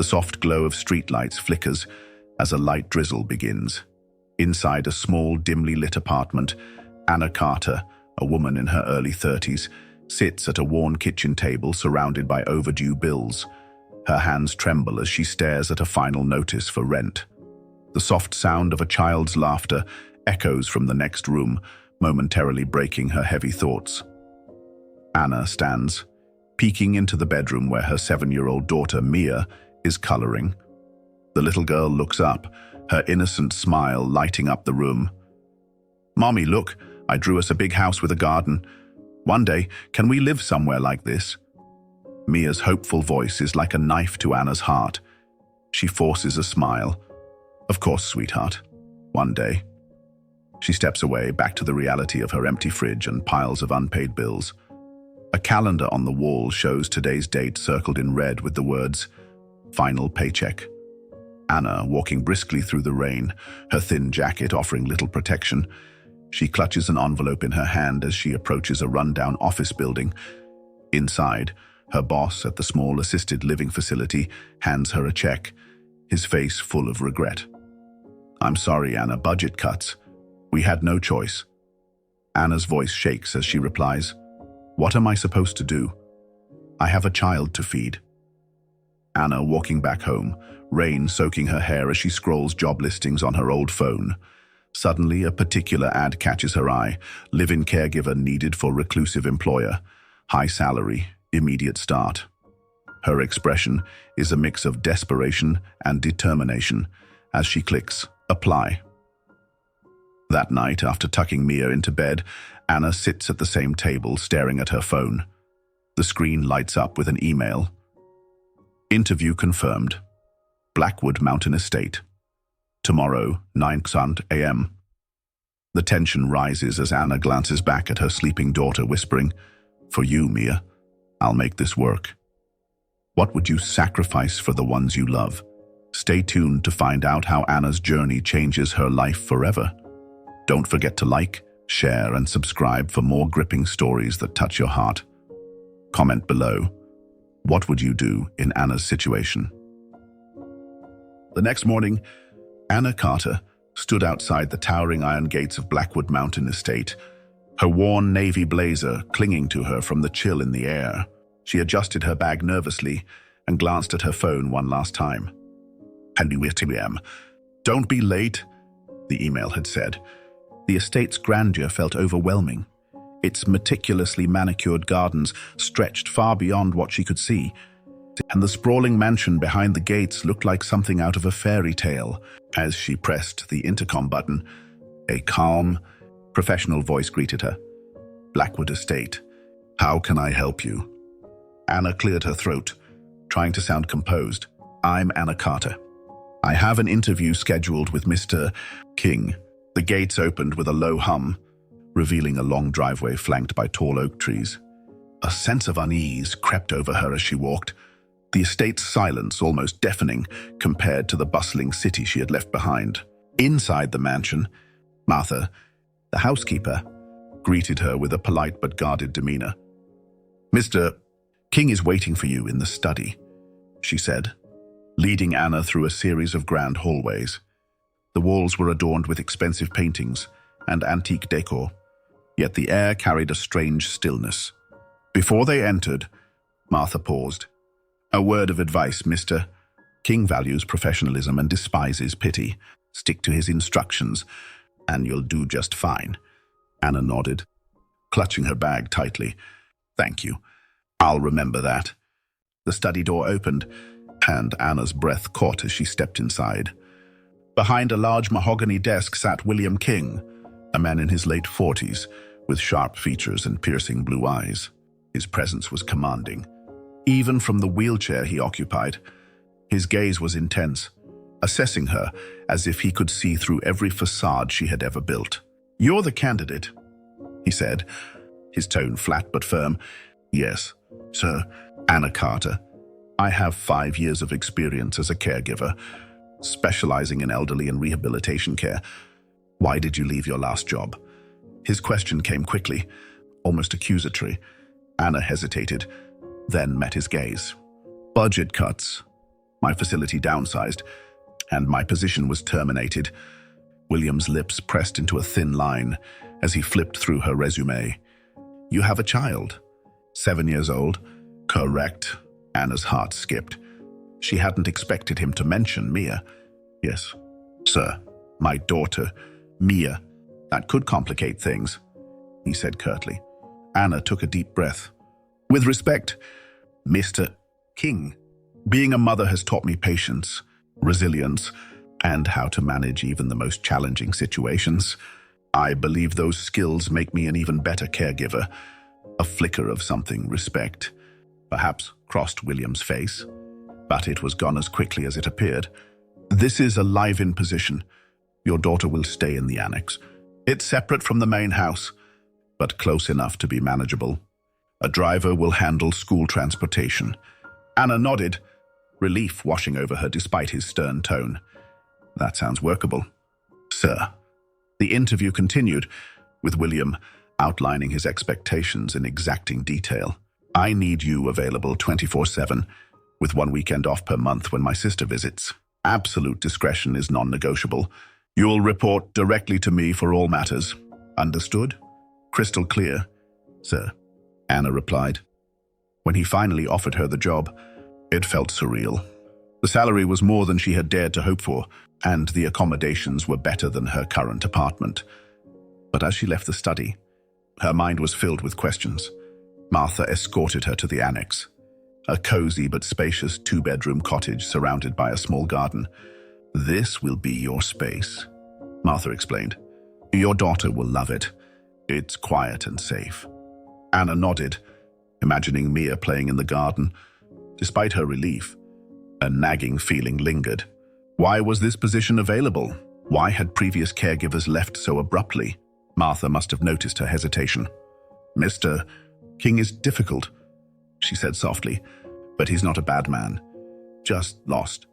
The soft glow of streetlights flickers as a light drizzle begins. Inside a small, dimly lit apartment, Anna Carter, a woman in her early 30s, sits at a worn kitchen table surrounded by overdue bills. Her hands tremble as she stares at a final notice for rent. The soft sound of a child's laughter echoes from the next room, momentarily breaking her heavy thoughts. Anna stands, peeking into the bedroom where her 7-year-old daughter, Mia, is coloring. The little girl looks up, her innocent smile lighting up the room. "Mommy, look, I drew us a big house with a garden. One day, can we live somewhere like this?" Mia's hopeful voice is like a knife to Anna's heart. She forces a smile. "Of course, sweetheart. One day." She steps away, back to the reality of her empty fridge and piles of unpaid bills. A calendar on the wall shows today's date circled in red with the words, "Final paycheck." Anna, walking briskly through the rain, her thin jacket offering little protection, she clutches an envelope in her hand as she approaches a rundown office building. Inside, her boss at the small assisted living facility hands her a check, his face full of regret. "I'm sorry, Anna, budget cuts. We had no choice." Anna's voice shakes as she replies, "What am I supposed to do? I have a child to feed." Anna walking back home, rain soaking her hair as she scrolls job listings on her old phone. Suddenly, a particular ad catches her eye. Live-in caregiver needed for reclusive employer. High salary, immediate start. Her expression is a mix of desperation and determination as she clicks apply. That night, after tucking Mia into bed, Anna sits at the same table staring at her phone. The screen lights up with an email. Interview confirmed. Blackwood Mountain Estate. Tomorrow, 9 a.m. The tension rises as Anna glances back at her sleeping daughter, whispering, "For you, Mia, I'll make this work." What would you sacrifice for the ones you love? Stay tuned to find out how Anna's journey changes her life forever. Don't forget to like, share, and subscribe for more gripping stories that touch your heart. Comment below. What would you do in Anna's situation? The next morning, Anna Carter stood outside the towering iron gates of Blackwood Mountain Estate, her worn navy blazer clinging to her from the chill in the air. She adjusted her bag nervously and glanced at her phone one last time. "Don't be late," the email had said. The estate's grandeur felt overwhelming. Its meticulously manicured gardens stretched far beyond what she could see, and the sprawling mansion behind the gates looked like something out of a fairy tale. As she pressed the intercom button, a calm, professional voice greeted her. "Blackwood Estate. How can I help you?" Anna cleared her throat, trying to sound composed. "I'm Anna Carter. I have an interview scheduled with Mr. King." The gates opened with a low hum, revealing a long driveway flanked by tall oak trees. A sense of unease crept over her as she walked, the estate's silence almost deafening compared to the bustling city she had left behind. Inside the mansion, Martha, the housekeeper, greeted her with a polite but guarded demeanor. "Mr. King is waiting for you in the study," she said, leading Anna through a series of grand hallways. The walls were adorned with expensive paintings and antique decor, yet the air carried a strange stillness. Before they entered, Martha paused. "A word of advice, Mr. King values professionalism and despises pity. Stick to his instructions, and you'll do just fine." Anna nodded, clutching her bag tightly. "Thank you. I'll remember that." The study door opened, and Anna's breath caught as she stepped inside. Behind a large mahogany desk sat William King, a man in his late 40s, with sharp features and piercing blue eyes. His presence was commanding, even from the wheelchair he occupied. His gaze was intense, assessing her as if he could see through every facade she had ever built. "You're the candidate," he said, his tone flat but firm. "Yes, sir. Anna Carter. I have 5 years of experience as a caregiver, specializing in elderly and rehabilitation care. Why did you leave your last job?" His question came quickly, almost accusatory. Anna hesitated, then met his gaze. "Budget cuts," My facility downsized, and my position was terminated. William's lips pressed into a thin line as he flipped through her resume. You have a child. 7 years old. Correct. Anna's heart skipped. She hadn't expected him to mention Mia. Yes, sir. My daughter, Mia. That could complicate things, he said curtly. Anna took a deep breath. With respect, Mr. King, being a mother has taught me patience, resilience, and how to manage even the most challenging situations. I believe those skills make me an even better caregiver. A flicker of something respect perhaps crossed William's face, but it was gone as quickly as it appeared. This is a live-in position. Your daughter will stay in the annex. It's separate from the main house, but close enough to be manageable. A driver will handle school transportation. Anna nodded, relief washing over her despite his stern tone. That sounds workable. Sir. The interview continued, with William outlining his expectations in exacting detail. I need you available 24/7, with 1 weekend off per month when my sister visits. Absolute discretion is non-negotiable. You'll report directly to me for all matters. Understood? Crystal clear, sir, Anna replied. When he finally offered her the job, it felt surreal. The salary was more than she had dared to hope for, and the accommodations were better than her current apartment. But as she left the study, her mind was filled with questions. Martha escorted her to the annex, a cozy but spacious 2-bedroom cottage surrounded by a small garden. This will be your space, Martha explained. Your daughter will love it. It's quiet and safe. Anna nodded, imagining Mia playing in the garden. Despite her relief, a nagging feeling lingered. Why was this position available? Why had previous caregivers left so abruptly? Martha must have noticed her hesitation. Mr. King is difficult, she said softly, but he's not a bad man. Just lost.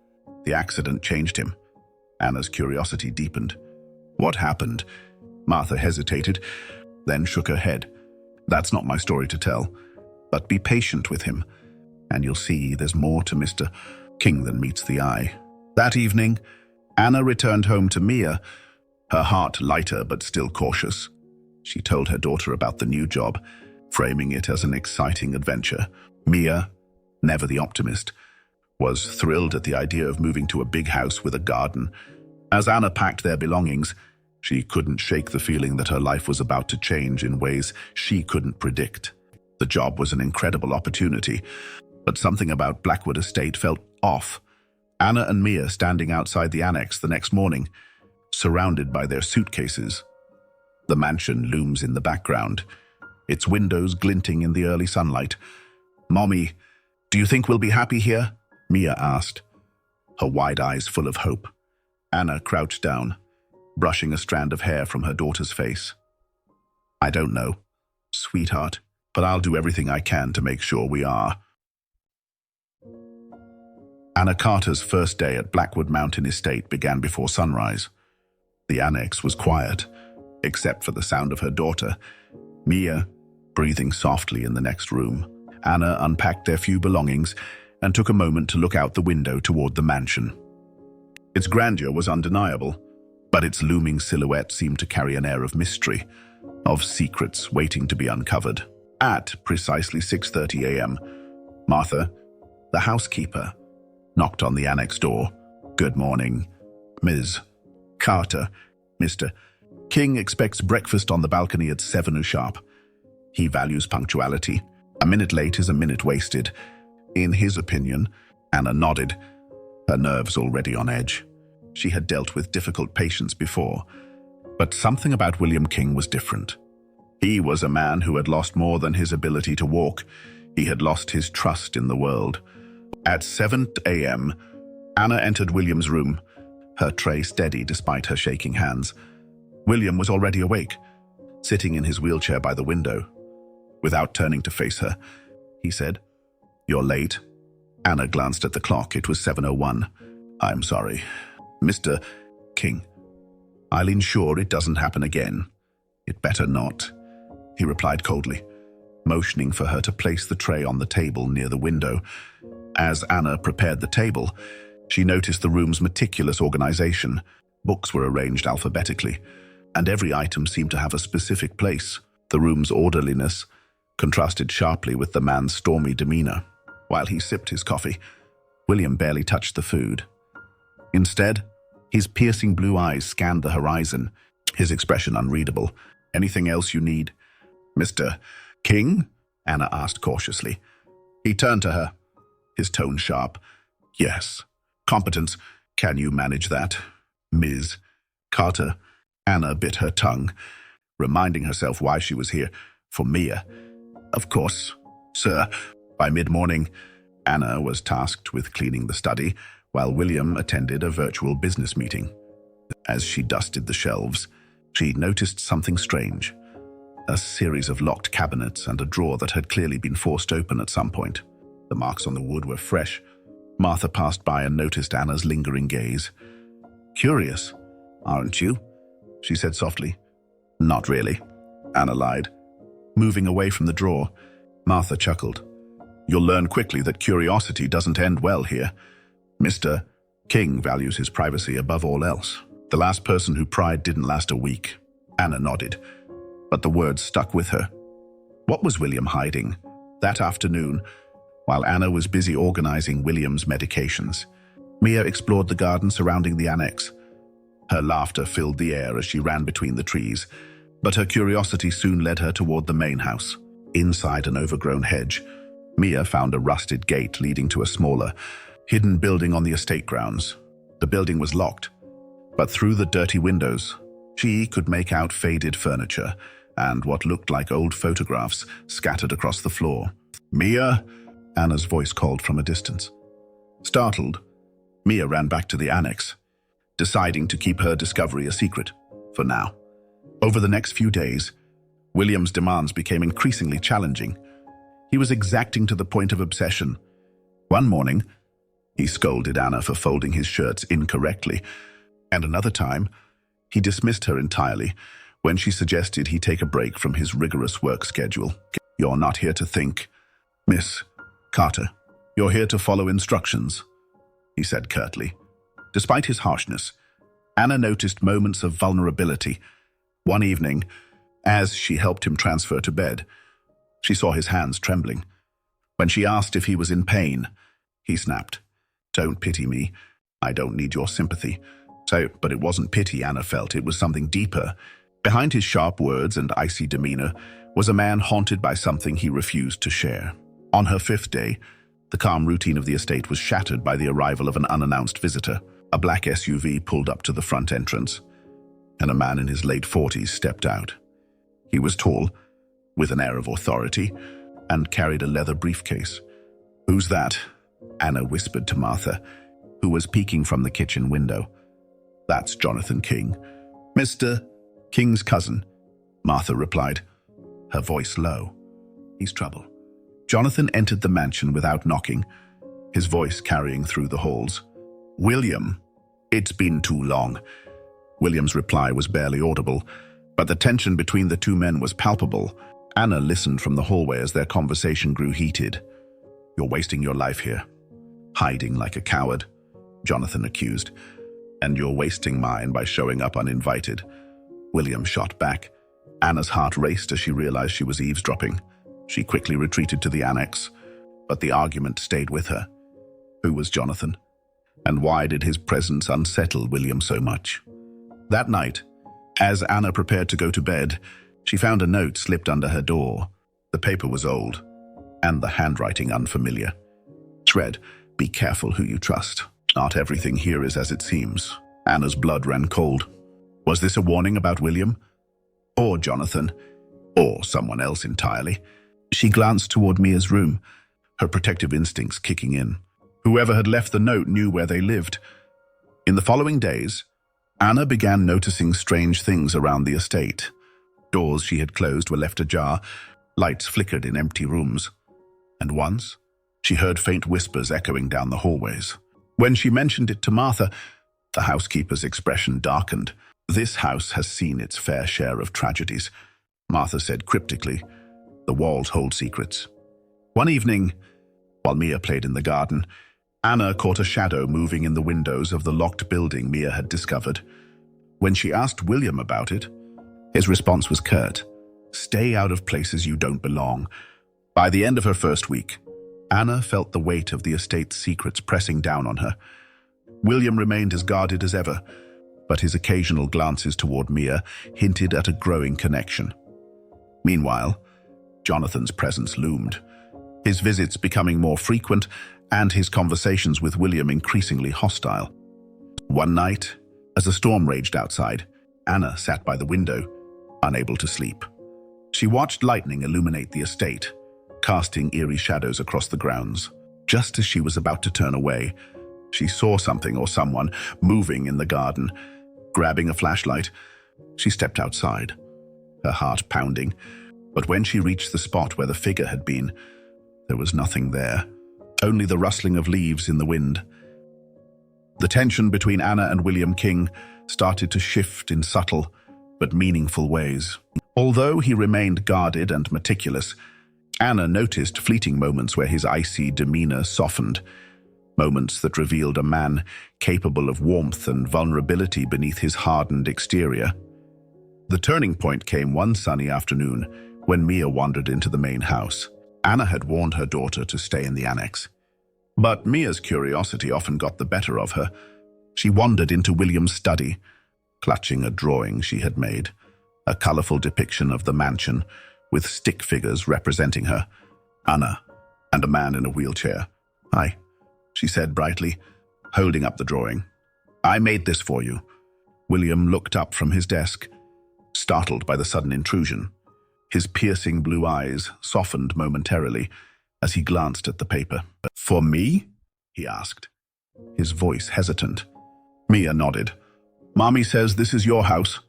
The accident changed him. Anna's curiosity deepened. What happened? Martha hesitated, then shook her head. That's not my story to tell, but be patient with him, and you'll see there's more to Mr. King than meets the eye. That evening, Anna returned home to Mia, her heart lighter but still cautious. She told her daughter about the new job, framing it as an exciting adventure. Mia, never the optimist, was thrilled at the idea of moving to a big house with a garden. As Anna packed their belongings, she couldn't shake the feeling that her life was about to change in ways she couldn't predict. The job was an incredible opportunity, but something about Blackwood Estate felt off. Anna and Mia standing outside the annex the next morning, surrounded by their suitcases. The mansion looms in the background, its windows glinting in the early sunlight. Mommy, do you think we'll be happy here? Mia asked, her wide eyes full of hope. Anna crouched down, brushing a strand of hair from her daughter's face. I don't know, sweetheart, but I'll do everything I can to make sure we are. Anna Carter's first day at Blackwood Mountain Estate began before sunrise. The annex was quiet, except for the sound of her daughter, Mia, breathing softly in the next room. Anna unpacked their few belongings and took a moment to look out the window toward the mansion. Its grandeur was undeniable, but its looming silhouette seemed to carry an air of mystery, of secrets waiting to be uncovered. At precisely 6:30 a.m., Martha, the housekeeper, knocked on the annex door. Good morning, Ms. Carter. Mr. King expects breakfast on the balcony at 7 sharp. He values punctuality. A minute late is a minute wasted. In his opinion, Anna nodded, her nerves already on edge. She had dealt with difficult patients before, but something about William King was different. He was a man who had lost more than his ability to walk. He had lost his trust in the world. At 7 a.m., Anna entered William's room, her tray steady despite her shaking hands. William was already awake, sitting in his wheelchair by the window. Without turning to face her, he said, "You're late." Anna glanced at the clock. It was 7:01. "I'm sorry. Mr. King, I'll ensure it doesn't happen again." "It better not," he replied coldly, motioning for her to place the tray on the table near the window. As Anna prepared the table, she noticed the room's meticulous organization. Books were arranged alphabetically, and every item seemed to have a specific place. The room's orderliness contrasted sharply with the man's stormy demeanor. While he sipped his coffee, William barely touched the food. Instead, his piercing blue eyes scanned the horizon, his expression unreadable. "Anything else you need, Mr. King?" Anna asked cautiously. He turned to her, his tone sharp. "Yes. Competence. Can you manage that, Ms. Carter?" Anna bit her tongue, reminding herself why she was here. "For Mia." "Of course, sir." By mid-morning, Anna was tasked with cleaning the study, while William attended a virtual business meeting. As she dusted the shelves, she noticed something strange. A series of locked cabinets and a drawer that had clearly been forced open at some point. The marks on the wood were fresh. Martha passed by and noticed Anna's lingering gaze. "Curious, aren't you?" she said softly. "Not really," Anna lied. Moving away from the drawer, Martha chuckled. "You'll learn quickly that curiosity doesn't end well here. Mr. King values his privacy above all else. The last person who pried didn't last a week." Anna nodded, but the words stuck with her. What was William hiding? That afternoon, while Anna was busy organizing William's medications, Mia explored the garden surrounding the annex. Her laughter filled the air as she ran between the trees, but her curiosity soon led her toward the main house. Inside an overgrown hedge, Mia found a rusted gate leading to a smaller, hidden building on the estate grounds. The building was locked, but through the dirty windows, she could make out faded furniture and what looked like old photographs scattered across the floor. "Mia?" Anna's voice called from a distance. Startled, Mia ran back to the annex, deciding to keep her discovery a secret, for now. Over the next few days, William's demands became increasingly challenging. He was exacting to the point of obsession. One morning, he scolded Anna for folding his shirts incorrectly, and another time, he dismissed her entirely when she suggested he take a break from his rigorous work schedule. "You're not here to think, Miss Carter. You're here to follow instructions," he said curtly. Despite his harshness, Anna noticed moments of vulnerability. One evening, as she helped him transfer to bed, she saw his hands trembling. When she asked if he was in pain, he snapped, "Don't pity me. I don't need your sympathy." But it wasn't pity Anna felt, it was something deeper. Behind his sharp words and icy demeanor was a man haunted by something he refused to share. On her 5th day, the calm routine of the estate was shattered by the arrival of an unannounced visitor. A black SUV pulled up to the front entrance, and a man in his late 40s stepped out. He was tall, with an air of authority, and carried a leather briefcase. "Who's that?" Anna whispered to Martha, who was peeking from the kitchen window. "That's Jonathan King, Mr. King's cousin," Martha replied, her voice low. "He's trouble." Jonathan entered the mansion without knocking, his voice carrying through the halls. "William, it's been too long." William's reply was barely audible, but the tension between the two men was palpable. Anna listened from the hallway as their conversation grew heated. "You're wasting your life here, hiding like a coward," Jonathan accused. "And you're wasting mine by showing up uninvited," William shot back. Anna's heart raced as she realized she was eavesdropping. She quickly retreated to the annex, but the argument stayed with her. Who was Jonathan? And why did his presence unsettle William so much? That night, as Anna prepared to go to bed, she found a note slipped under her door. The paper was old, and the handwriting unfamiliar. It read, "Be careful who you trust. Not everything here is as it seems." Anna's blood ran cold. Was this a warning about William? Or Jonathan? Or someone else entirely? She glanced toward Mia's room, her protective instincts kicking in. Whoever had left the note knew where they lived. In the following days, Anna began noticing strange things around the estate. Doors she had closed were left ajar, lights flickered in empty rooms. And once, she heard faint whispers echoing down the hallways. When she mentioned it to Martha, the housekeeper's expression darkened. "This house has seen its fair share of tragedies," Martha said cryptically. "The walls hold secrets." One evening, While Mia played in the garden, Anna caught a shadow moving in the windows of the locked building Mia had discovered. When she asked William about it, his response was curt. "Stay out of places you don't belong." By the end of her first week, Anna felt the weight of the estate's secrets pressing down on her. William remained as guarded as ever, but his occasional glances toward Mia hinted at a growing connection. Meanwhile, Jonathan's presence loomed, his visits becoming more frequent and his conversations with William increasingly hostile. One night, as a storm raged outside, Anna sat by the window, unable to sleep. She watched lightning illuminate the estate, casting eerie shadows across the grounds. Just as she was about to turn away, she saw something or someone moving in the garden. Grabbing a flashlight, she stepped outside, her heart pounding. But when she reached the spot where the figure had been, there was nothing there, only the rustling of leaves in the wind. The tension between Anna and William King started to shift in subtle but meaningful ways. Although he remained guarded and meticulous, Anna noticed fleeting moments where his icy demeanor softened, moments that revealed a man capable of warmth and vulnerability beneath his hardened exterior. The turning point came one sunny afternoon when Mia wandered into the main house. Anna had warned her daughter to stay in the annex. But Mia's curiosity often got the better of her. She wandered into William's study, clutching a drawing she had made, a colorful depiction of the mansion with stick figures representing her, Anna, and a man in a wheelchair. "Hi," she said brightly, holding up the drawing. "I made this for you." William looked up from his desk, startled by the sudden intrusion. His piercing blue eyes softened momentarily as he glanced at the paper. "For me?" he asked, his voice hesitant. Mia nodded. "Mommy says this is your house,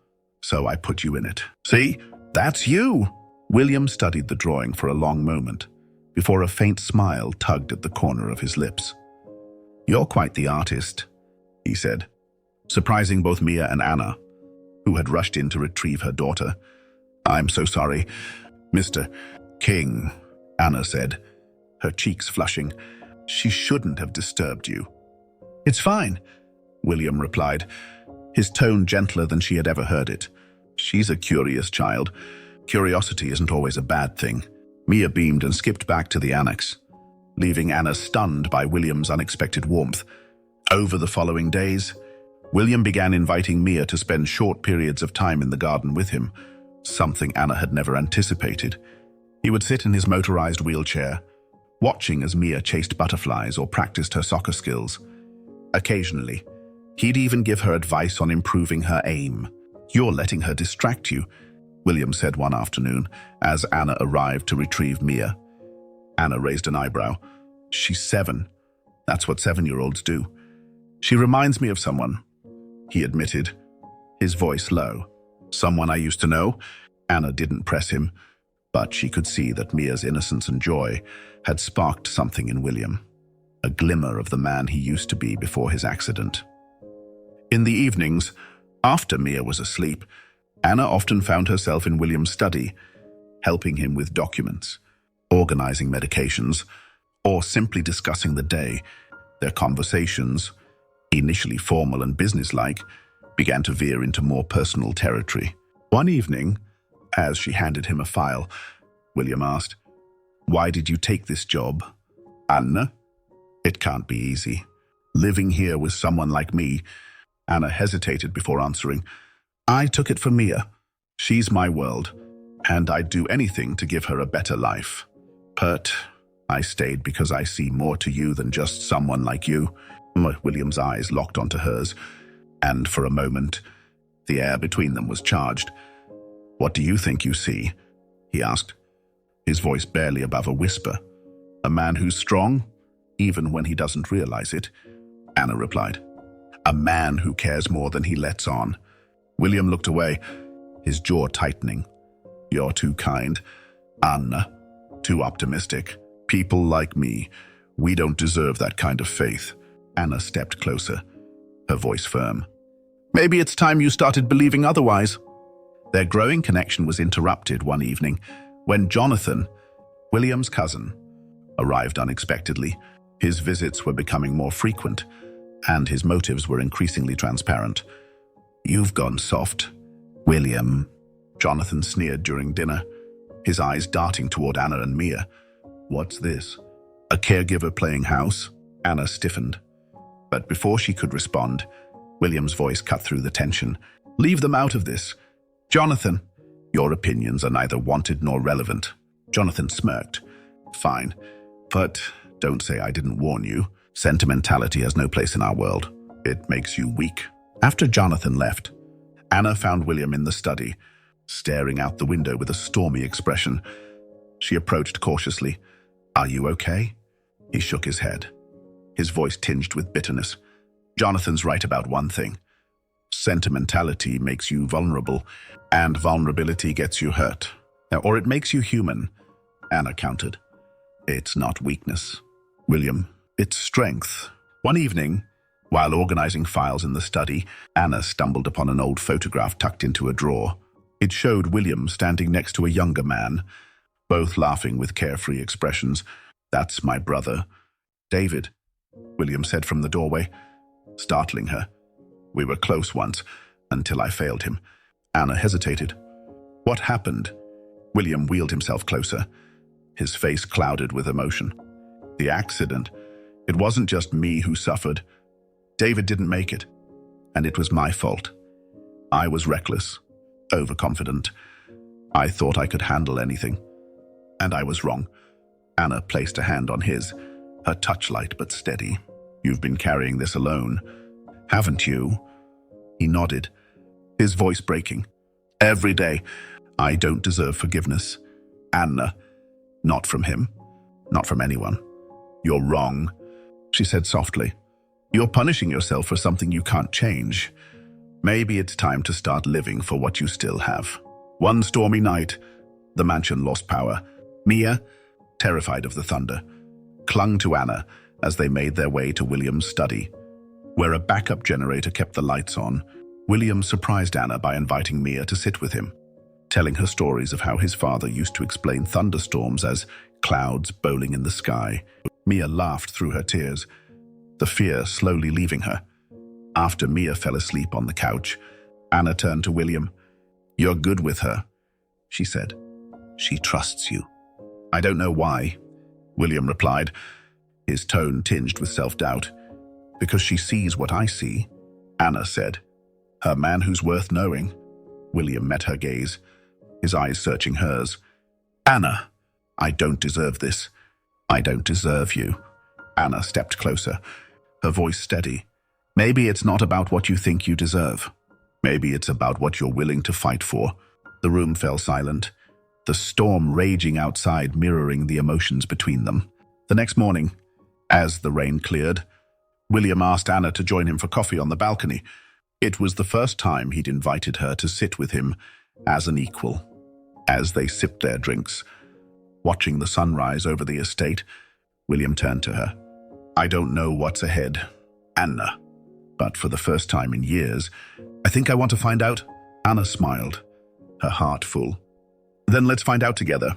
so I put you in it. See? That's you!" William studied the drawing for a long moment, before a faint smile tugged at the corner of his lips. "You're quite the artist," he said, surprising both Mia and Anna, who had rushed in to retrieve her daughter. "I'm so sorry, Mr. King," Anna said, her cheeks flushing. "She shouldn't have disturbed you." "It's fine," William replied, his tone gentler than she had ever heard it. "She's a curious child. Curiosity isn't always a bad thing." Mia beamed and skipped back to the annex, leaving Anna stunned by William's unexpected warmth. Over the following days, William began inviting Mia to spend short periods of time in the garden with him, something Anna had never anticipated. He would sit in his motorized wheelchair, watching as Mia chased butterflies or practiced her soccer skills. Occasionally, he'd even give her advice on improving her aim. "You're letting her distract you," William said one afternoon as Anna arrived to retrieve Mia. Anna raised an eyebrow. "She's 7. That's what 7-year-olds do." "She reminds me of someone," he admitted, his voice low. "Someone I used to know?" Anna didn't press him, but she could see that Mia's innocence and joy had sparked something in William, a glimmer of the man he used to be before his accident. In the evenings, after Mia was asleep, Anna often found herself in William's study, helping him with documents, organizing medications, or simply discussing the day. Their conversations, initially formal and businesslike, began to veer into more personal territory. One evening, as she handed him a file, William asked, "Why did you take this job, Anna?" "It can't be easy. Living here with someone like me." Anna hesitated before answering. "I took it for Mia. She's my world, and I'd do anything to give her a better life. But I stayed because I see more to you than just someone like you." William's eyes locked onto hers, and for a moment, the air between them was charged. "What do you think you see?" he asked, his voice barely above a whisper. "A man who's strong, even when he doesn't realize it," Anna replied. "A man who cares more than he lets on." William looked away, his jaw tightening. "You're too kind, Anna. Too optimistic. People like me, we don't deserve that kind of faith." Anna stepped closer, her voice firm. "Maybe it's time you started believing otherwise." Their growing connection was interrupted one evening when Jonathan, William's cousin, arrived unexpectedly. His visits were becoming more frequent, and his motives were increasingly transparent. "You've gone soft, William," Jonathan sneered during dinner, his eyes darting toward Anna and Mia. "What's this? A caregiver playing house?" Anna stiffened. But before she could respond, William's voice cut through the tension. "Leave them out of this. Jonathan, your opinions are neither wanted nor relevant." Jonathan smirked. "Fine, but don't say I didn't warn you. Sentimentality has no place in our world. It makes you weak." After Jonathan left, Anna found William in the study, staring out the window with a stormy expression. She approached cautiously. "Are you okay?" He shook his head, his voice tinged with bitterness. "Jonathan's right about one thing. Sentimentality makes you vulnerable, and vulnerability gets you hurt. Or it makes you human," Anna countered. "It's not weakness, William. It's strength." One evening, while organizing files in the study, Anna stumbled upon an old photograph tucked into a drawer. It showed William standing next to a younger man, both laughing with carefree expressions. "That's my brother, David," William said from the doorway, startling her. "We were close once, until I failed him." Anna hesitated. "What happened?" William wheeled himself closer, his face clouded with emotion. "The accident. It wasn't just me who suffered. David didn't make it, and it was my fault. I was reckless, overconfident. I thought I could handle anything, and I was wrong." Anna placed a hand on his, her touch light but steady. "You've been carrying this alone, haven't you?" He nodded, his voice breaking. "Every day. I don't deserve forgiveness, Anna. Not from him, not from anyone." "You're wrong," she said softly. "You're punishing yourself for something you can't change. Maybe it's time to start living for what you still have." One stormy night, the mansion lost power. Mia, terrified of the thunder, clung to Anna as they made their way to William's study, where a backup generator kept the lights on. William surprised Anna by inviting Mia to sit with him, telling her stories of how his father used to explain thunderstorms as clouds bowling in the sky. Mia laughed through her tears, the fear slowly leaving her. After Mia fell asleep on the couch, Anna turned to William. "You're good with her," she said. "She trusts you." "I don't know why," William replied, his tone tinged with self-doubt. "Because she sees what I see," Anna said. "Her man who's worth knowing." William met her gaze, his eyes searching hers. "Anna, I don't deserve this. I don't deserve you." Anna stepped closer, her voice steady. "Maybe it's not about what you think you deserve. Maybe it's about what you're willing to fight for." The room fell silent, the storm raging outside mirroring the emotions between them. The next morning, as the rain cleared, William asked Anna to join him for coffee on the balcony. It was the first time he'd invited her to sit with him as an equal. As they sipped their drinks, watching the sunrise over the estate, William turned to her. "I don't know what's ahead, Anna, but for the first time in years, I think I want to find out." Anna smiled, her heart full. "Then let's find out together."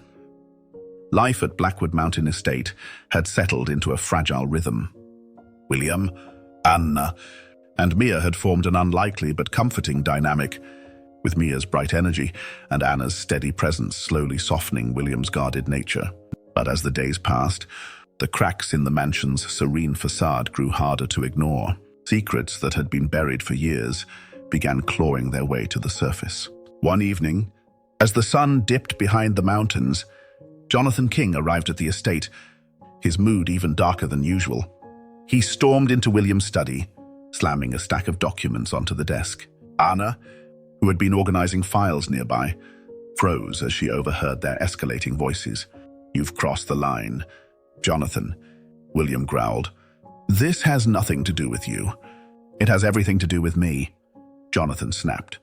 Life at Blackwood Mountain Estate had settled into a fragile rhythm. William, Anna, and Mia had formed an unlikely but comforting dynamic, with Mia's bright energy and Anna's steady presence slowly softening William's guarded nature. But as the days passed, the cracks in the mansion's serene facade grew harder to ignore. Secrets that had been buried for years began clawing their way to the surface. One evening, as the sun dipped behind the mountains, Jonathan King arrived at the estate, his mood even darker than usual. He stormed into William's study, slamming a stack of documents onto the desk. Anna, who had been organizing files nearby, froze as she overheard their escalating voices. "You've crossed the line, Jonathan," William growled. "This has nothing to do with you. It has everything to do with me," Jonathan snapped.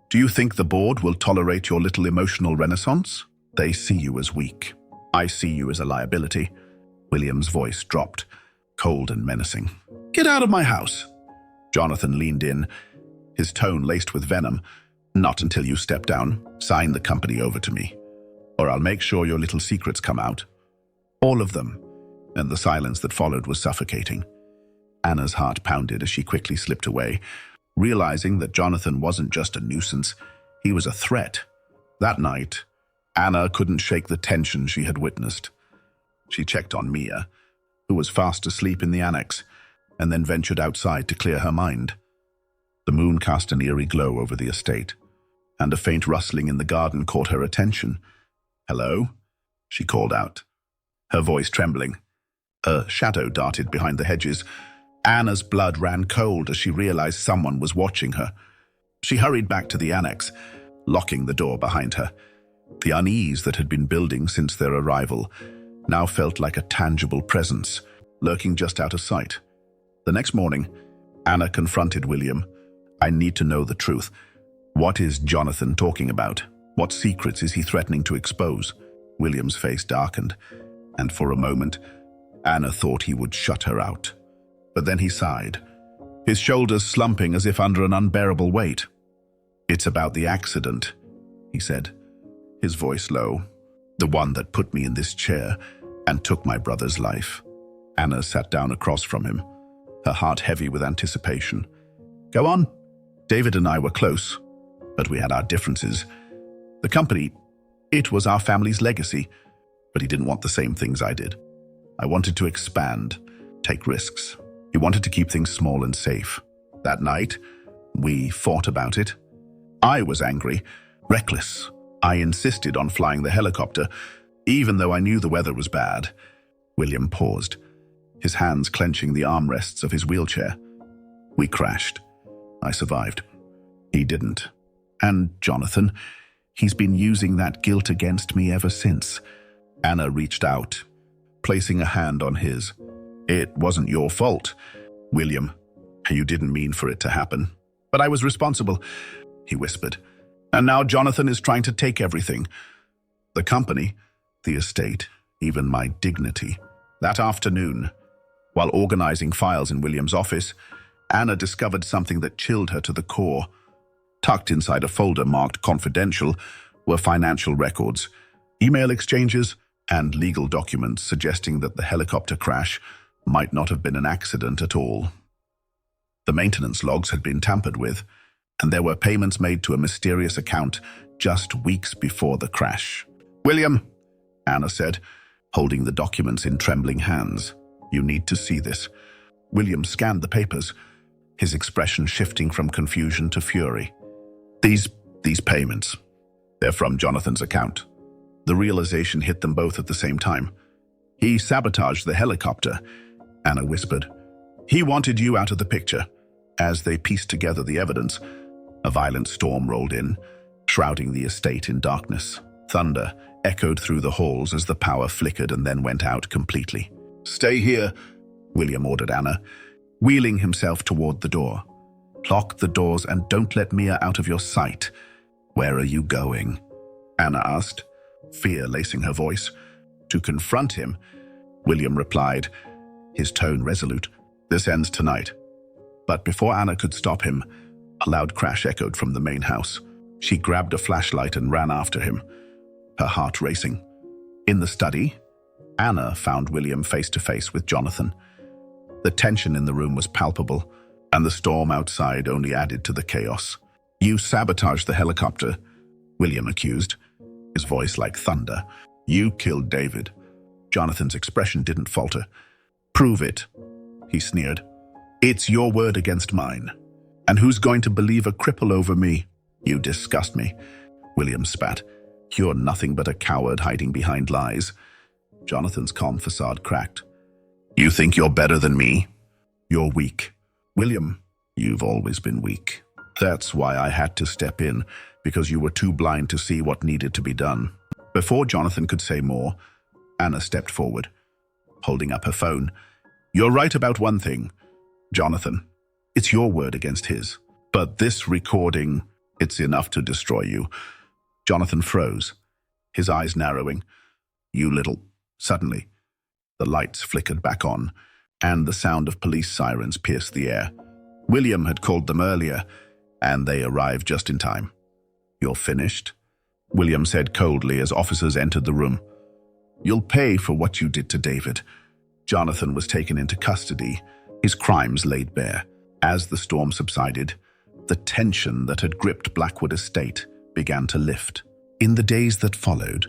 "Do you think the board will tolerate your little emotional renaissance? They see you as weak. I see you as a liability." William's voice dropped, cold and menacing. "Get out of my house!" Jonathan leaned in, his tone laced with venom. "Not until you step down. Sign the company over to me, or I'll make sure your little secrets come out. All of them." and the silence that followed was suffocating. Anna's heart pounded as she quickly slipped away, realizing that Jonathan wasn't just a nuisance, he was a threat. That night, Anna couldn't shake the tension she had witnessed. She checked on Mia, who was fast asleep in the annex, and then ventured outside to clear her mind. The moon cast an eerie glow over the estate, and a faint rustling in the garden caught her attention. "Hello?" she called out, her voice trembling. A shadow darted behind the hedges. Anna's blood ran cold as she realized someone was watching her. She hurried back to the annex, locking the door behind her. The unease that had been building since their arrival now felt like a tangible presence, lurking just out of sight. The next morning, Anna confronted William. "I need to know the truth. What is Jonathan talking about? What secrets is he threatening to expose?" William's face darkened, and for a moment, Anna thought he would shut her out. But then he sighed, his shoulders slumping as if under an unbearable weight. "It's about the accident," he said, his voice low. "The one that put me in this chair and took my brother's life." Anna sat down across from him, her heart heavy with anticipation. "Go on." "David and I were close, but we had our differences. The company, it was our family's legacy, but he didn't want the same things I did. I wanted to expand, take risks. He wanted to keep things small and safe. That night, we fought about it. I was angry, reckless. I insisted on flying the helicopter, even though I knew the weather was bad." William paused, his hands clenching the armrests of his wheelchair. "We crashed. I survived. He didn't. And Jonathan, he's been using that guilt against me ever since." Anna reached out, placing a hand on his. "It wasn't your fault, William. You didn't mean for it to happen. But I was responsible," he whispered. "And now Jonathan is trying to take everything. The company, the estate, even my dignity." That afternoon, while organizing files in William's office, Anna discovered something that chilled her to the core. Tucked inside a folder marked confidential were financial records, email exchanges, and legal documents suggesting that the helicopter crash might not have been an accident at all. The maintenance logs had been tampered with, and there were payments made to a mysterious account just weeks before the crash. "William," Anna said, holding the documents in trembling hands, "you need to see this." William scanned the papers, his expression shifting from confusion to fury. These payments, they're from Jonathan's account." The realization hit them both at the same time. "He sabotaged the helicopter," Anna whispered. "He wanted you out of the picture." As they pieced together the evidence, a violent storm rolled in, shrouding the estate in darkness. Thunder echoed through the halls as the power flickered and then went out completely. "Stay here," William ordered Anna, wheeling himself toward the door. "Lock the doors and don't let Mia out of your sight." "Where are you going?" Anna asked, fear lacing her voice. "To confront him," William replied, his tone resolute. "This ends tonight." But before Anna could stop him, a loud crash echoed from the main house. She grabbed a flashlight and ran after him, her heart racing. In the study, Anna found William face to face with Jonathan. The tension in the room was palpable, and the storm outside only added to the chaos. "You sabotaged the helicopter," William accused, his voice like thunder. "You killed David." Jonathan's expression didn't falter. "Prove it," he sneered. "It's your word against mine. And who's going to believe a cripple over me?" "You disgust me," William spat. "You're nothing but a coward hiding behind lies." Jonathan's calm facade cracked. "You think you're better than me? You're weak. William, you've always been weak. That's why I had to step in, because you were too blind to see what needed to be done." Before Jonathan could say more, Anna stepped forward, holding up her phone. "You're right about one thing, Jonathan. It's your word against his. But this recording, it's enough to destroy you." Jonathan froze, his eyes narrowing. "You little..." Suddenly, the lights flickered back on, and the sound of police sirens pierced the air. William had called them earlier, and they arrived just in time. "You're finished," William said coldly as officers entered the room. "You'll pay for what you did to David." Jonathan was taken into custody, his crimes laid bare. As the storm subsided, the tension that had gripped Blackwood Estate began to lift. In the days that followed,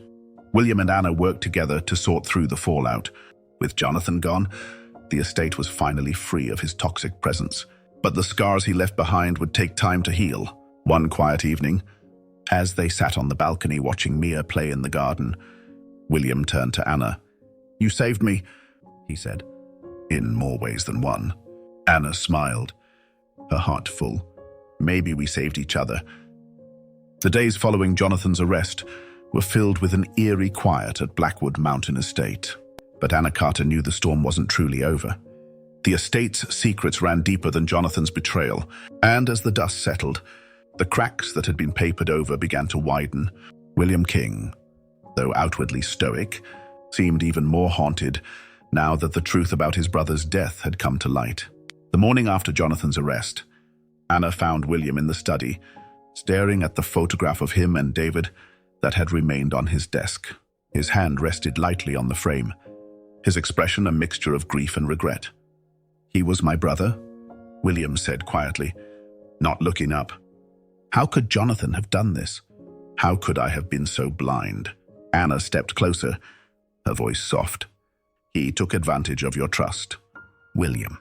William and Anna worked together to sort through the fallout. With Jonathan gone, the estate was finally free of his toxic presence. But the scars he left behind would take time to heal. One quiet evening, as they sat on the balcony watching Mia play in the garden, William turned to Anna. "You saved me," he said, in more ways than one. Anna smiled, her heart full. Maybe we saved each other. The days following Jonathan's arrest were filled with an eerie quiet at Blackwood Mountain Estate. But Anna Carter knew the storm wasn't truly over. The estate's secrets ran deeper than Jonathan's betrayal, and as the dust settled, the cracks that had been papered over began to widen. William King, though outwardly stoic, seemed even more haunted now that the truth about his brother's death had come to light. The morning after Jonathan's arrest, Anna found William in the study, staring at the photograph of him and David that had remained on his desk. His hand rested lightly on the frame, his expression a mixture of grief and regret. "He was my brother," William said quietly, not looking up. "How could Jonathan have done this? How could I have been so blind?" Anna stepped closer, her voice soft. "He took advantage of your trust, William.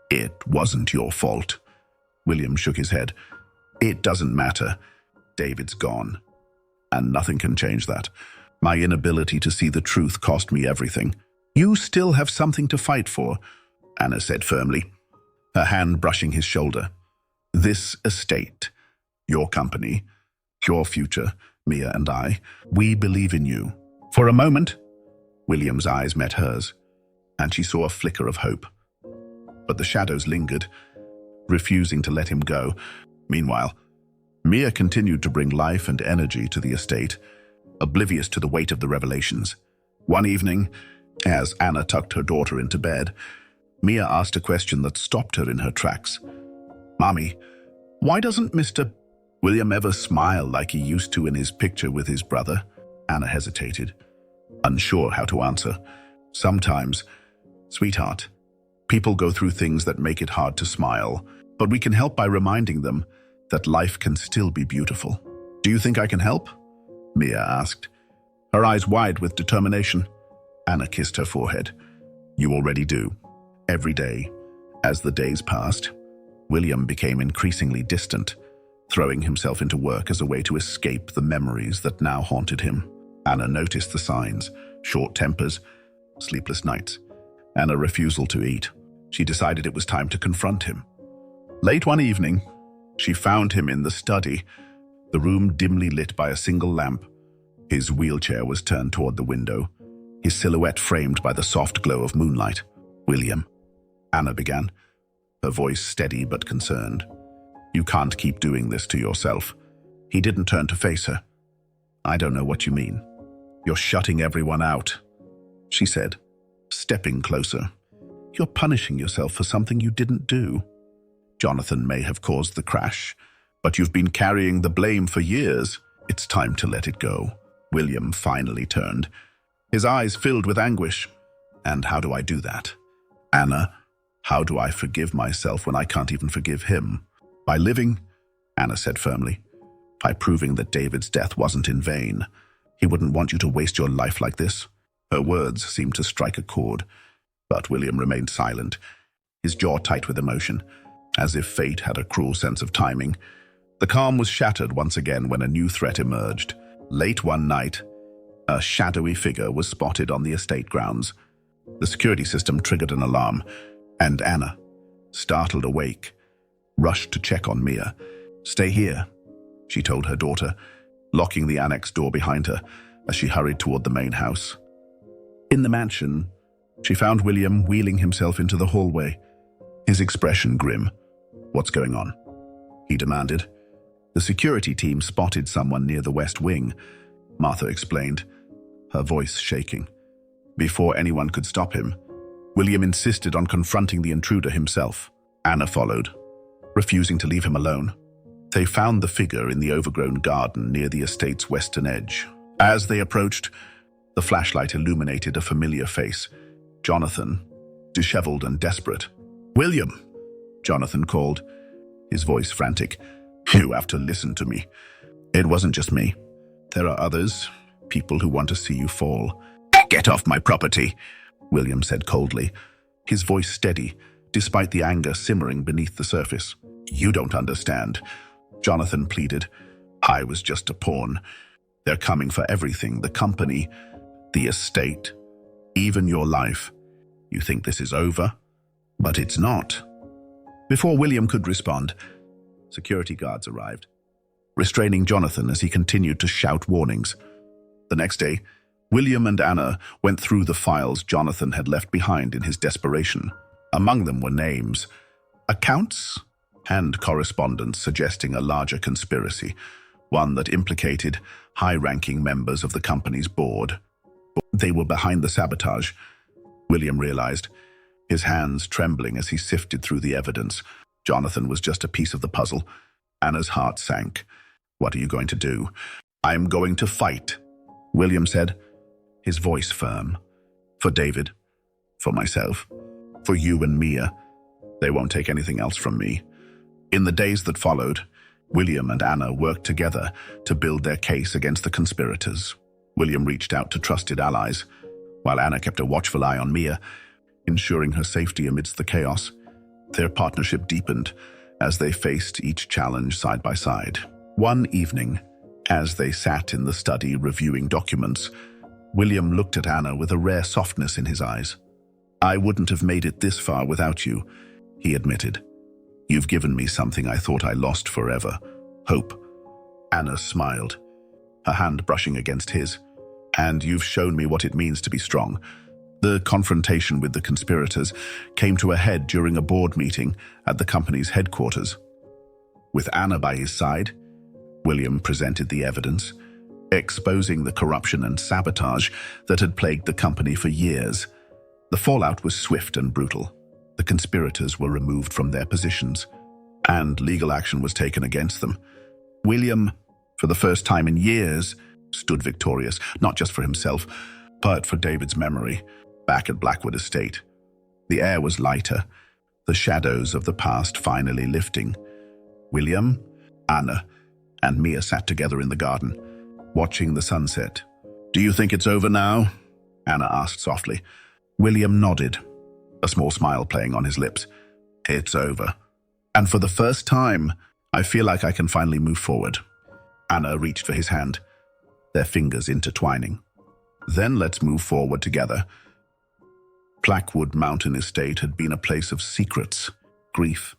It wasn't your fault." William shook his head. "It doesn't matter. David's gone, and nothing can change that. My inability to see the truth cost me everything." "You still have something to fight for," Anna said firmly, her hand brushing his shoulder. "This estate, your company, your future, Mia and I, we believe in you." For a moment, William's eyes met hers, and she saw a flicker of hope. But the shadows lingered, refusing to let him go. Meanwhile, Mia continued to bring life and energy to the estate, oblivious to the weight of the revelations. One evening, as Anna tucked her daughter into bed, Mia asked a question that stopped her in her tracks. "Mommy, why doesn't Mr. William ever smile like he used to in his picture with his brother?" Anna hesitated, unsure how to answer. "Sometimes, sweetheart, people go through things that make it hard to smile, but we can help by reminding them that life can still be beautiful." "Do you think I can help?" Mia asked, her eyes wide with determination. Anna kissed her forehead. "You already do." Every day, as the days passed, William became increasingly distant, throwing himself into work as a way to escape the memories that now haunted him. Anna noticed the signs: short tempers, sleepless nights, and a refusal to eat. She decided it was time to confront him. Late one evening, she found him in the study, the room dimly lit by a single lamp. His wheelchair was turned toward the window, his silhouette framed by the soft glow of moonlight. "William," Anna began, her voice steady but concerned. "You can't keep doing this to yourself." He didn't turn to face her. "I don't know what you mean." "You're shutting everyone out," she said, stepping closer. "You're punishing yourself for something you didn't do. Jonathan may have caused the crash, but you've been carrying the blame for years. It's time to let it go." William finally turned, his eyes filled with anguish. "And how do I do that?" "Anna, how do I forgive myself when I can't even forgive him?" "By living," Anna said firmly. "By proving that David's death wasn't in vain. He wouldn't want you to waste your life like this." Her words seemed to strike a chord, but William remained silent, his jaw tight with emotion, as if fate had a cruel sense of timing. The calm was shattered once again when a new threat emerged. Late one night, a shadowy figure was spotted on the estate grounds. The security system triggered an alarm, and Anna, startled awake, rushed to check on Mia. "Stay here," she told her daughter, locking the annex door behind her as she hurried toward the main house. In the mansion, she found William wheeling himself into the hallway, his expression grim. "What's going on?" he demanded. "The security team spotted someone near the west wing," Martha explained, her voice shaking. Before anyone could stop him, William insisted on confronting the intruder himself. Anna followed, refusing to leave him alone. They found the figure in the overgrown garden near the estate's western edge. As they approached, the flashlight illuminated a familiar face. Jonathan, disheveled and desperate. "William," Jonathan called, his voice frantic. "You have to listen to me. It wasn't just me. There are others, people who want to see you fall." "Get off my property," William said coldly, his voice steady, despite the anger simmering beneath the surface. "You don't understand," Jonathan pleaded. "I was just a pawn. They're coming for everything, the company, the estate, even your life. You think this is over? But it's not." Before William could respond, security guards arrived, restraining Jonathan as he continued to shout warnings. The next day, William and Anna went through the files Jonathan had left behind in his desperation. Among them were names, accounts, and correspondence suggesting a larger conspiracy, one that implicated high-ranking members of the company's board. They were behind the sabotage, William realized, his hands trembling as he sifted through the evidence. Jonathan was just a piece of the puzzle. Anna's heart sank. "What are you going to do?" "I'm going to fight," William said, his voice firm. "For David, for myself, for you and Mia. They won't take anything else from me." In the days that followed, William and Anna worked together to build their case against the conspirators. William reached out to trusted allies, while Anna kept a watchful eye on Mia, ensuring her safety amidst the chaos. Their partnership deepened as they faced each challenge side by side. One evening, as they sat in the study reviewing documents, William looked at Anna with a rare softness in his eyes. "I wouldn't have made it this far without you," he admitted. "You've given me something I thought I lost forever, hope." Anna smiled, her hand brushing against his. "And you've shown me what it means to be strong." The confrontation with the conspirators came to a head during a board meeting at the company's headquarters. With Anna by his side, William presented the evidence, exposing the corruption and sabotage that had plagued the company for years. The fallout was swift and brutal. The conspirators were removed from their positions, and legal action was taken against them. William, for the first time in years, stood victorious, not just for himself, but for David's memory. Back at Blackwood Estate, the air was lighter, the shadows of the past finally lifting. William, Anna, and Mia sat together in the garden, watching the sunset. "Do you think it's over now?" Anna asked softly. William nodded, a small smile playing on his lips. "It's over. And for the first time, I feel like I can finally move forward." Anna reached for his hand, their fingers intertwining. "Then let's move forward together." Blackwood Mountain Estate had been a place of secrets, grief,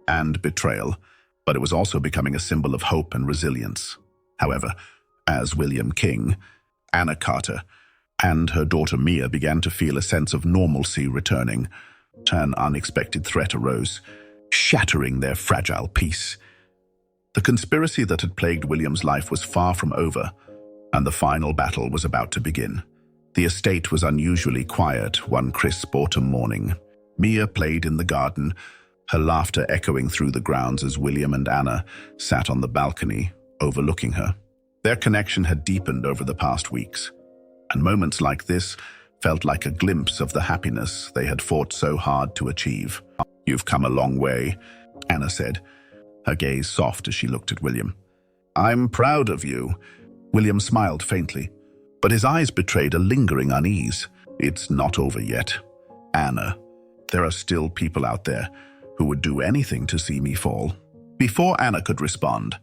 and betrayal, but it was also becoming a symbol of hope and resilience. However, as William King, Anna Carter, and her daughter Mia began to feel a sense of normalcy returning, an unexpected threat arose, shattering their fragile peace. The conspiracy that had plagued William's life was far from over, and the final battle was about to begin. The estate was unusually quiet one crisp autumn morning. Mia played in the garden, her laughter echoing through the grounds as William and Anna sat on the balcony, overlooking her. Their connection had deepened over the past weeks, and moments like this felt like a glimpse of the happiness they had fought so hard to achieve. "You've come a long way," Anna said, her gaze soft as she looked at William. "I'm proud of you." William smiled faintly, but his eyes betrayed a lingering unease. "It's not over yet, Anna. There are still people out there who would do anything to see me fall." Before Anna could respond,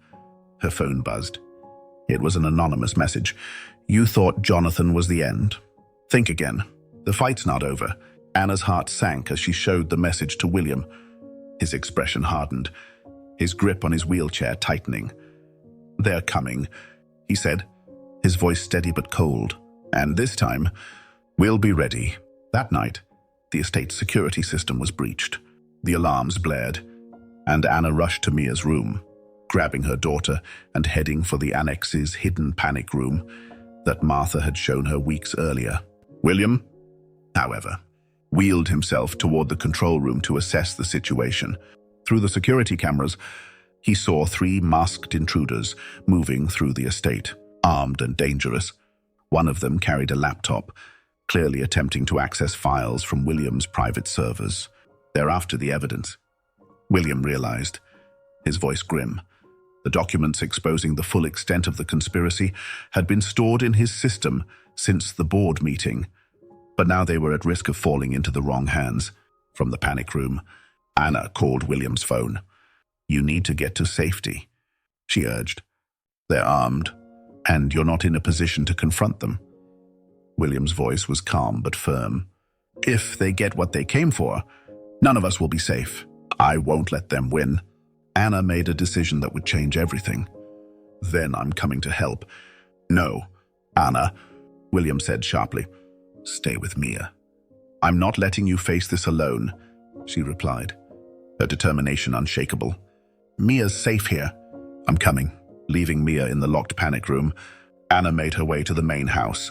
her phone buzzed. It was an anonymous message. "You thought Jonathan was the end? Think again. The fight's not over." Anna's heart sank as she showed the message to William. His expression hardened, his grip on his wheelchair tightening. "They're coming," he said, his voice steady but cold. "And this time, we'll be ready." That night, the estate's security system was breached. The alarms blared, and Anna rushed to Mia's room, grabbing her daughter and heading for the annex's hidden panic room that Martha had shown her weeks earlier. William, however, wheeled himself toward the control room to assess the situation. Through the security cameras, he saw 3 masked intruders moving through the estate, armed and dangerous. One of them carried a laptop, clearly attempting to access files from William's private servers. They're after the evidence, William realized, his voice grim. The documents exposing the full extent of the conspiracy had been stored in his system since the board meeting, but now they were at risk of falling into the wrong hands. From the panic room, Anna called William's phone. "You need to get to safety," she urged. "They're armed, and you're not in a position to confront them." William's voice was calm but firm. "If they get what they came for, none of us will be safe. I won't let them win." Anna made a decision that would change everything. "Then I'm coming to help." "No, Anna," William said sharply. "Stay with Mia." "I'm not letting you face this alone," she replied, her determination unshakable. "Mia's safe here. I'm coming." Leaving Mia in the locked panic room, Anna made her way to the main house.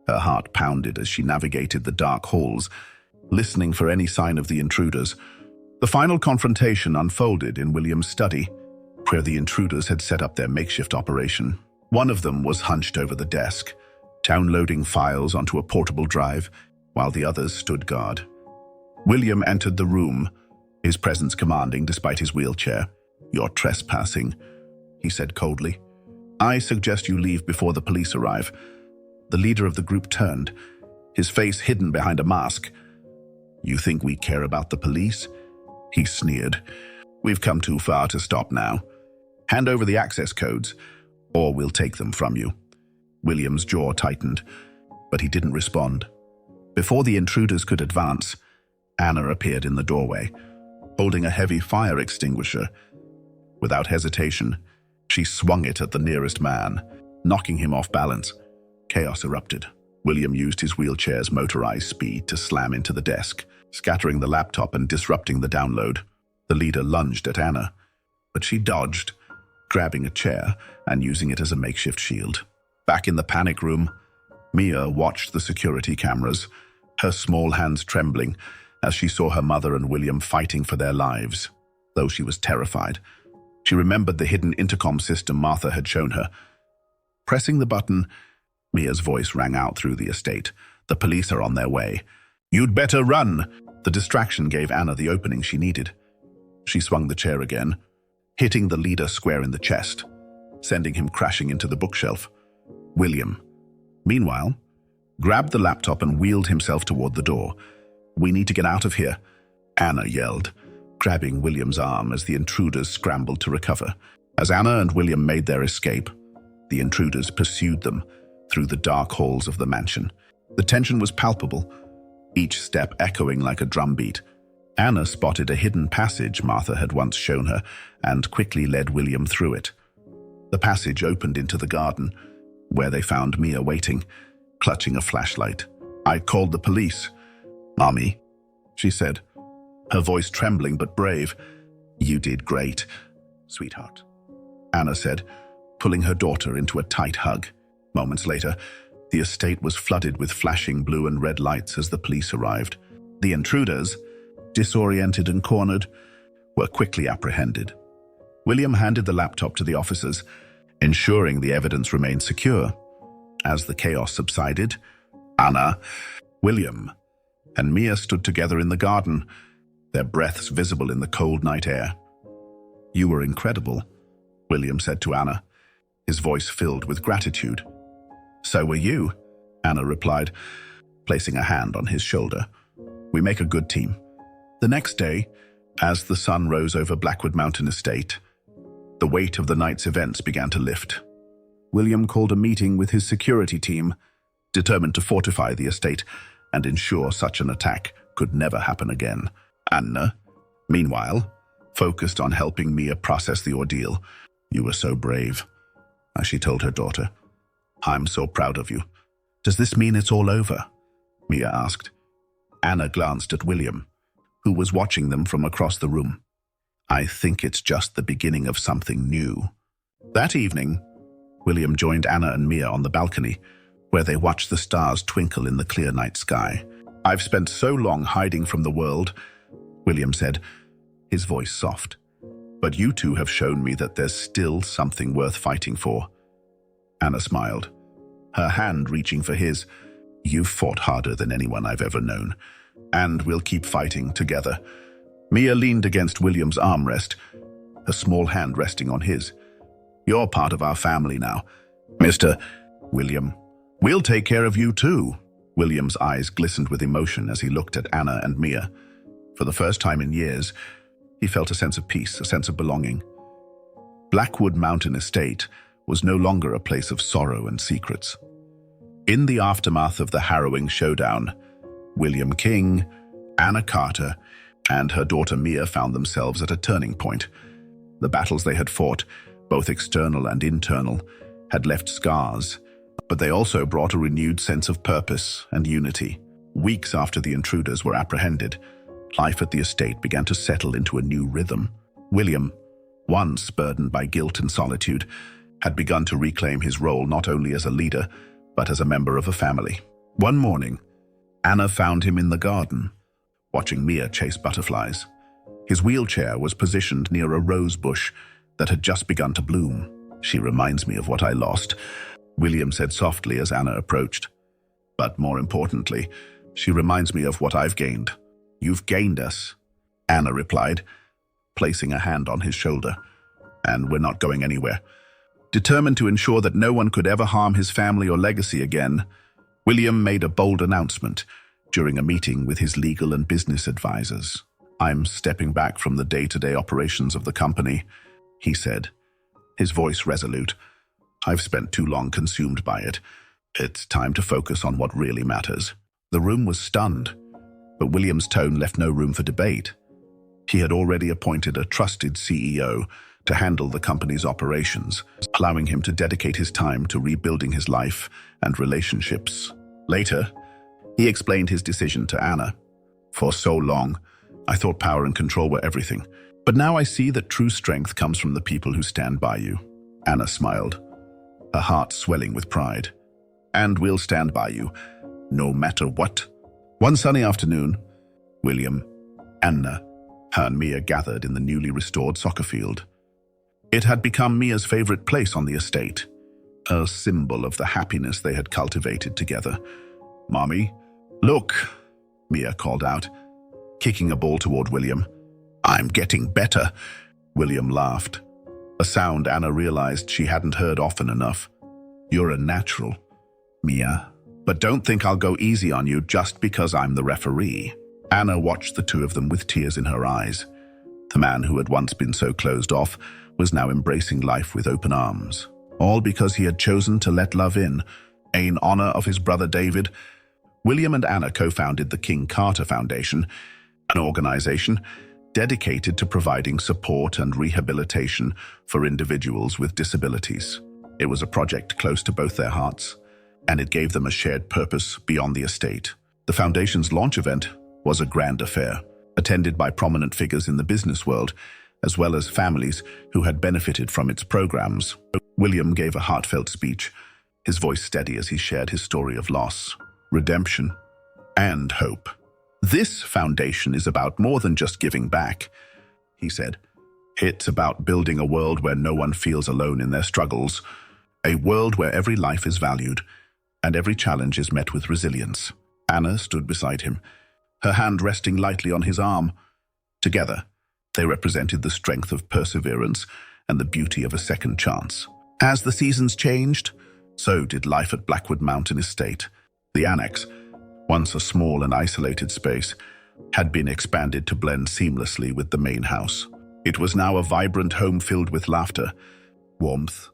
Her heart pounded as she navigated the dark halls, listening for any sign of the intruders. The final confrontation unfolded in William's study, where the intruders had set up their makeshift operation. One of them was hunched over the desk, downloading files onto a portable drive, while the others stood guard. William entered the room, his presence commanding despite his wheelchair. "You're trespassing," he said coldly. "I suggest you leave before the police arrive." The leader of the group turned, his face hidden behind a mask. "You think we care about the police?" he sneered. "We've come too far to stop now. Hand over the access codes, or we'll take them from you." William's jaw tightened, but he didn't respond. Before the intruders could advance, Anna appeared in the doorway, holding a heavy fire extinguisher. Without hesitation, she swung it at the nearest man, knocking him off balance. Chaos erupted. William used his wheelchair's motorized speed to slam into the desk, scattering the laptop and disrupting the download. The leader lunged at Anna, but she dodged, grabbing a chair and using it as a makeshift shield. Back in the panic room, Mia watched the security cameras, her small hands trembling as she saw her mother and William fighting for their lives. Though she was terrified, she remembered the hidden intercom system Martha had shown her. Pressing the button, Mia's voice rang out through the estate. "The police are on their way." "You'd better run!" The distraction gave Anna the opening she needed. She swung the chair again, hitting the leader square in the chest, sending him crashing into the bookshelf. William, meanwhile, grabbed the laptop and wheeled himself toward the door. "We need to get out of here," Anna yelled, grabbing William's arm as the intruders scrambled to recover. As Anna and William made their escape, the intruders pursued them through the dark halls of the mansion. The tension was palpable, each step echoing like a drumbeat. Anna spotted a hidden passage Martha had once shown her and quickly led William through it. The passage opened into the garden, where they found Mia waiting, clutching a flashlight. "I called the police." "Mommy," she said, her voice trembling but brave. "You did great, sweetheart," Anna said, pulling her daughter into a tight hug. Moments later, the estate was flooded with flashing blue and red lights as the police arrived. The intruders, disoriented and cornered, were quickly apprehended. William handed the laptop to the officers, ensuring the evidence remained secure. As the chaos subsided, Anna, William, and Mia stood together in the garden, their breaths visible in the cold night air. "You were incredible," William said to Anna, his voice filled with gratitude. "So were you," Anna replied, placing a hand on his shoulder. "We make a good team." The next day, as the sun rose over Blackwood Mountain Estate, the weight of the night's events began to lift. William called a meeting with his security team, determined to fortify the estate and ensure such an attack could never happen again. Anna, meanwhile, focused on helping Mia process the ordeal. "You were so brave," as she told her daughter. "I'm so proud of you." "Does this mean it's all over?" Mia asked. Anna glanced at William, who was watching them from across the room. "I think it's just the beginning of something new." That evening, William joined Anna and Mia on the balcony, where they watched the stars twinkle in the clear night sky. "I've spent so long hiding from the world," William said, his voice soft. "But you two have shown me that there's still something worth fighting for." Anna smiled, her hand reaching for his. You've fought harder than anyone I've ever known, and we'll keep fighting together. Mia leaned against William's armrest, her small hand resting on his. You're part of our family now, Mr. William. We'll take care of you too. William's eyes glistened with emotion as he looked at Anna and Mia. For the first time in years, he felt a sense of peace, a sense of belonging. Blackwood Mountain Estate was no longer a place of sorrow and secrets. In the aftermath of the harrowing showdown, William King, Anna Carter, and her daughter Mia found themselves at a turning point. The battles they had fought, both external and internal, had left scars, but they also brought a renewed sense of purpose and unity. Weeks after the intruders were apprehended, life at the estate began to settle into a new rhythm. William, once burdened by guilt and solitude, had begun to reclaim his role not only as a leader, but as a member of a family. One morning, Anna found him in the garden, watching Mia chase butterflies. His wheelchair was positioned near a rose bush that had just begun to bloom. She reminds me of what I lost, William said softly as Anna approached. But more importantly, she reminds me of what I've gained. You've gained us, Anna replied, placing a hand on his shoulder. And we're not going anywhere. Determined to ensure that no one could ever harm his family or legacy again, William made a bold announcement during a meeting with his legal and business advisors. I'm stepping back from the day-to-day operations of the company, he said, his voice resolute. I've spent too long consumed by it. It's time to focus on what really matters. The room was stunned, but William's tone left no room for debate. He had already appointed a trusted CEO to handle the company's operations, allowing him to dedicate his time to rebuilding his life and relationships. Later, he explained his decision to Anna. For so long, I thought power and control were everything, but now I see that true strength comes from the people who stand by you. Anna smiled, her heart swelling with pride. And we'll stand by you, no matter what. One sunny afternoon, William, Anna, and Mia gathered in the newly restored soccer field. It had become Mia's favorite place on the estate, a symbol of the happiness they had cultivated together. Mommy, look, Mia called out, kicking a ball toward William. I'm getting better, William laughed, a sound Anna realized she hadn't heard often enough. You're a natural, Mia, but don't think I'll go easy on you just because I'm the referee. Anna watched the two of them with tears in her eyes. The man who had once been so closed off was now embracing life with open arms, all because he had chosen to let love in honor of his brother David. William and Anna co-founded the King Carter Foundation, an organization dedicated to providing support and rehabilitation for individuals with disabilities. It was a project close to both their hearts, and it gave them a shared purpose beyond the estate. The foundation's launch event was a grand affair, attended by prominent figures in the business world, as well as families who had benefited from its programs. William gave a heartfelt speech, his voice steady as he shared his story of loss, redemption, and hope. This foundation is about more than just giving back, he said. It's about building a world where no one feels alone in their struggles, a world where every life is valued and every challenge is met with resilience. Anna stood beside him, her hand resting lightly on his arm. Together, they represented the strength of perseverance and the beauty of a second chance. As the seasons changed, so did life at Blackwood Mountain Estate. The annex, once a small and isolated space, had been expanded to blend seamlessly with the main house. It was now a vibrant home filled with laughter, warmth,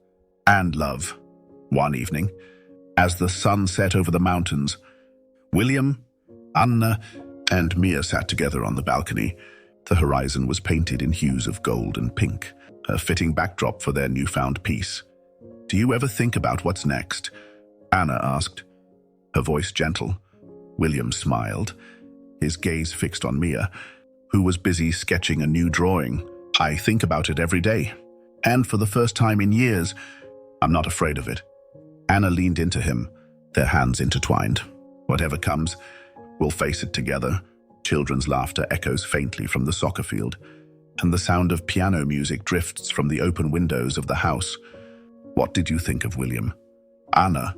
and love. One evening, as the sun set over the mountains, William, Anna, and Mia sat together on the balcony. The horizon was painted in hues of gold and pink, a fitting backdrop for their newfound peace. Do you ever think about what's next? Anna asked, her voice gentle. William smiled, his gaze fixed on Mia, who was busy sketching a new drawing. I think about it every day, and for the first time in years, I'm not afraid of it. Anna leaned into him, their hands intertwined. Whatever comes, we'll face it together. Children's laughter echoes faintly from the soccer field, and the sound of piano music drifts from the open windows of the house. What did you think of William, Anna,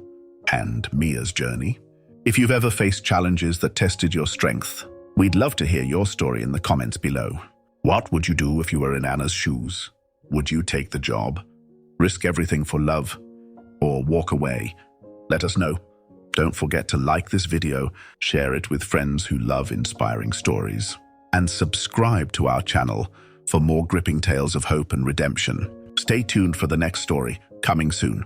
and Mia's journey? If you've ever faced challenges that tested your strength, we'd love to hear your story in the comments below. What would you do if you were in Anna's shoes? Would you take the job, risk everything for love, or walk away? Let us know. Don't forget to like this video, share it with friends who love inspiring stories, and subscribe to our channel for more gripping tales of hope and redemption. Stay tuned for the next story, coming soon.